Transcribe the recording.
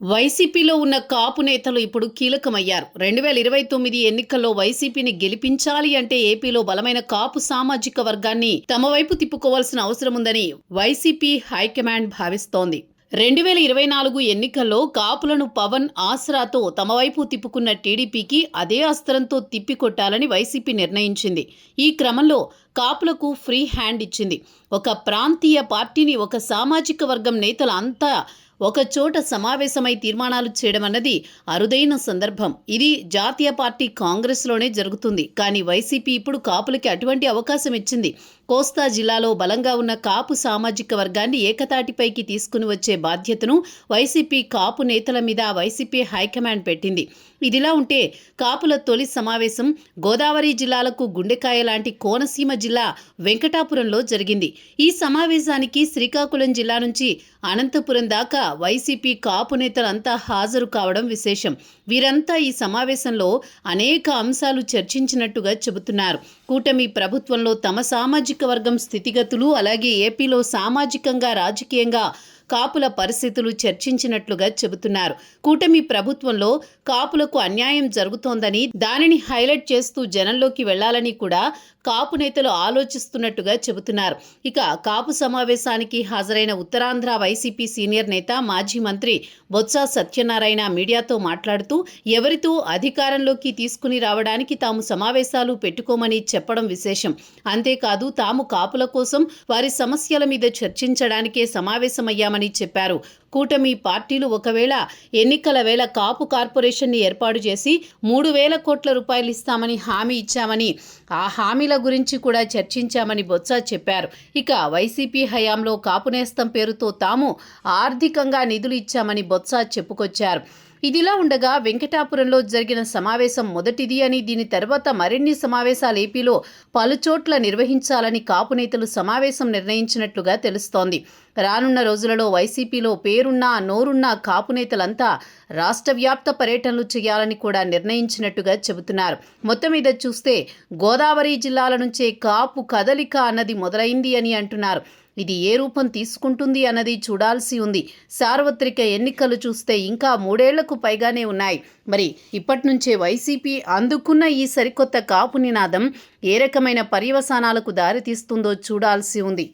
వైసీపీలో ఉన్న కాపు నేతలు ఇప్పుడు కీలకమయ్యారు. 2029 ఎన్నికల్లో వైసీపీని గెలిపించాలి అంటే ఏపీలో బలమైన కాపు సామాజిక వర్గాన్ని తమ వైపు తిప్పుకోవాల్సిన అవసరముందని వైసీపీ హైకమాండ్ భావిస్తోంది. 2024 ఎన్నికల్లో కాపులను పవన్ ఆసరాతో తమ వైపు తిప్పుకున్న టీడీపీకి అదే అస్త్రంతో తిప్పికొట్టాలని వైసీపీ నిర్ణయించింది. ఈ క్రమంలో కాపులకు ఫ్రీ హ్యాండ్ ఇచ్చింది. ఒక ప్రాంతీయ పార్టీని ఒక సామాజిక వర్గం నేతలు అంతా ఒక చోట సమావేశమై తీర్మానాలు చేయడం అన్నది అరుదైన సందర్భం. ఇది జాతీయ పార్టీ కాంగ్రెస్లోనే జరుగుతుంది. కానీ వైసీపీ ఇప్పుడు కాపులకి అటువంటి అవకాశం ఇచ్చింది. కోస్తా జిల్లాలో బలంగా ఉన్న కాపు సామాజిక వర్గాన్ని ఏకతాటిపైకి తీసుకుని వచ్చే బాధ్యతను వైసీపీ కాపు నేతల మీద వైసీపీ హైకమాండ్ పెట్టింది. ఇదిలా ఉంటే కాపుల తొలి సమావేశం గోదావరి జిల్లాలకు గుండెకాయ లాంటి కోనసీమ జిల్లా వెంకటాపురంలో జరిగింది. ఈ సమావేశానికి శ్రీకాకుళం జిల్లా నుంచి అనంతపురం దాకా వైసీపీ కాపు నేతలంతా హాజరు కావడం విశేషం. వీరంతా ఈ సమావేశంలో అనేక అంశాలు చర్చించినట్టుగా చెబుతున్నారు. కూటమి ప్రభుత్వంలో తమ సామాజిక వర్గం స్థితిగతులు, అలాగే ఏపీలో సామాజికంగా రాజకీయంగా కాపుల పరిస్థితులు చర్చించినట్లుగా చెబుతున్నారు. కూటమి ప్రభుత్వంలో కాపులకు అన్యాయం జరుగుతోందని, దానిని హైలైట్ చేస్తూ జనంలోకి వెళ్లాలని కూడా కాపు నేతలు ఆలోచిస్తున్నట్టుగా చెబుతున్నారు. ఇక కాపు సమావేశానికి హాజరైన ఉత్తరాంధ్ర వైసీపీ సీనియర్ నేత మాజీ మంత్రి బొత్స సత్యనారాయణ మీడియాతో మాట్లాడుతూ ఎవరితో అధికారంలోకి తీసుకుని రావడానికి తాము సమావేశాలు పెట్టుకోమని చెప్పడం విశేషం. అంతేకాదు తాము కాపుల కోసం వారి సమస్యల మీద చర్చించడానికే సమావేశమయ్యామని చెప్పారు. కూటమి పార్టీలు ఒకవేళ ఎన్నికల వేళ కాపు కార్పొరేషన్ని ఏర్పాటు చేసి 3,000 కోట్ల రూపాయలు ఇస్తామని హామీ ఇచ్చామని, ఆ హామీల గురించి కూడా చర్చించామని బొత్స చెప్పారు. ఇక వైసీపీ హయాంలో కాపు నేస్తం పేరుతో తాము ఆర్థికంగా నిధులు ఇచ్చామని బొత్స చెప్పుకొచ్చారు. ఇదిలా ఉండగా వెంకటాపురంలో జరిగిన సమావేశం మొదటిది అని, దీని తర్వాత మరిన్ని సమావేశాలు ఏపీలో పలుచోట్ల నిర్వహించాలని కాపు నేతలు సమావేశం నిర్ణయించినట్లుగా తెలుస్తోంది. రానున్న రోజులలో వైసీపీలో పేరున్న నోరున్న కాపు నేతలంతా రాష్ట్ర వ్యాప్త పర్యటనలు చేయాలని కూడా నిర్ణయించినట్టుగా చెబుతున్నారు. మొత్తం మీద చూస్తే గోదావరి జిల్లాల నుంచే కాపు కదలిక అన్నది మొదలైంది అని అంటున్నారు. ఇది ఏ రూపం తీసుకుంటుంది అన్నది చూడాల్సి ఉంది. సార్వత్రిక ఎన్నికలు చూస్తే ఇంకా 3 ఏళ్లకు పైగానే ఉన్నాయి. మరి ఇప్పటి నుంచే వైసీపీ అందుకున్న ఈ సరికొత్త కాపు నినాదం ఏ రకమైన పర్యవసానాలకు దారితీస్తుందో చూడాల్సి ఉంది.